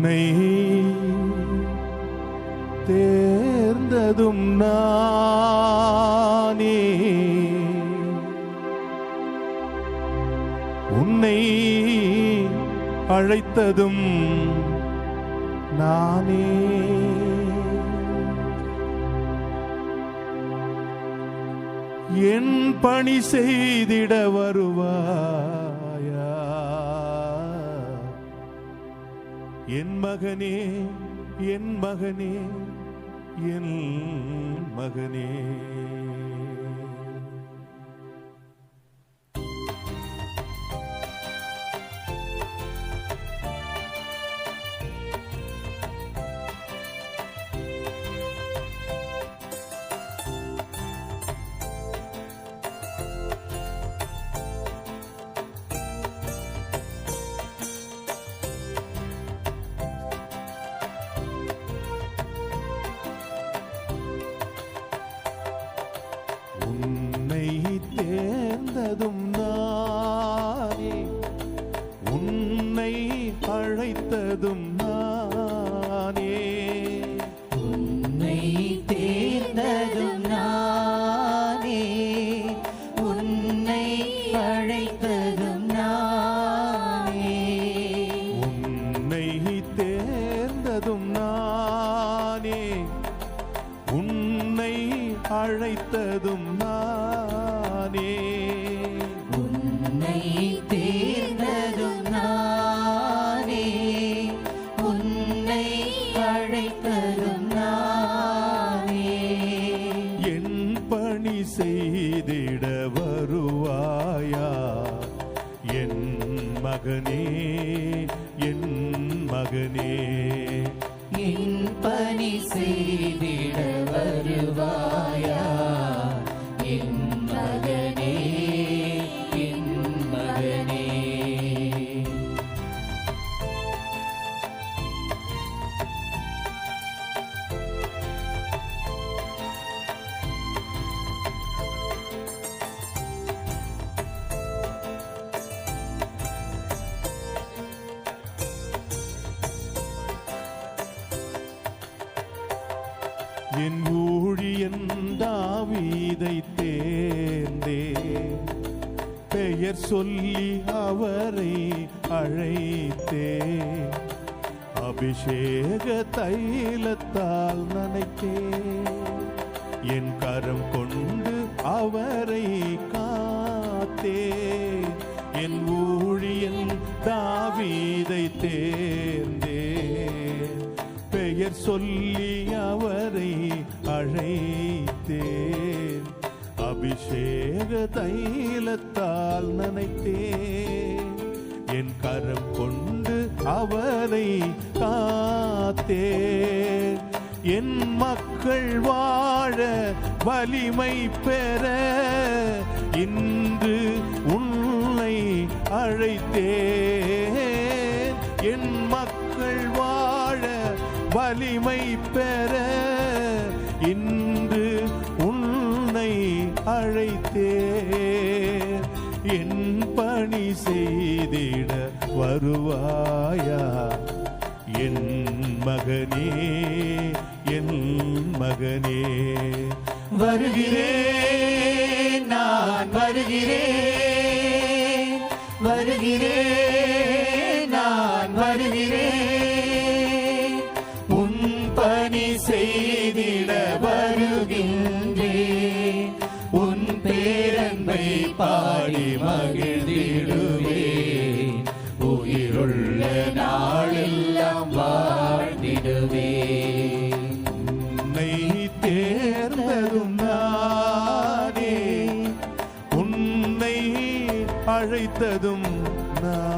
உன்னை தேர்ந்ததும் நானே, உன்னை அழைத்ததும் நானே. என் பணி செய்திட வருவாயா என் மகனே, என் மகனே, என் மகனே. உன்னை தேர்ந்ததும் நானே, உன்னை அழைத்ததும் நானே. உன்னை தேர்ந்ததும் நானே, உன்னை அழைத்ததும் நானே. உன்னை தேர்ந்ததும் நானே, உன்னை அழைத்ததும் நானே. உன்னை தேர்ந்ததும் நானே, உன்னை அழைத்ததும் நானே. என் பணி செய்திட வருவாயா என் மகனே, என் மகனே. என் பணி செய்திட வருவாயா என் மகனே, என் மகனே. என் ஊழியன் தாவீதை தேர்ந்தே, பெயர் சொல்லி அவரை அழைத்தே. அபிஷேக தைலத்தால் நனைத்தே, என் கரம் கொண்டு அவரை காத்தே. என் ஊழியன் தாவீதை தேர்ந்தே, பெயர் சொல்லி அவரை அழைத்தேன். அபிஷேக தைலத்தால் நனைத்தேன், என் கரம் கொண்டு அவரை காத்தேன். என் மக்கள் வாழ வலிமை பெற இன்று உன்னை அழைத்தேன். என் மக்கள் வாழ வலிமை பெற இன்று உன்னை அழைத்தேன். என் பணி செய்திட வருவாயா என் மகனே, என் மகனே. வருகிறேன், நான் வருகிறேன், வருகிறேன், நான் வருகிறேன். உன் பணி செய்திட வருகின்றேன். உன் பேரன்பை பாடி மகிழ்ந்திடுவேன். உயிருள்ள நாளெல்லாம் வாழ்ந்திடுவேன். உன்னை தேர்ந்ததும் நானே, உன்னை அழைத்ததும் நான்.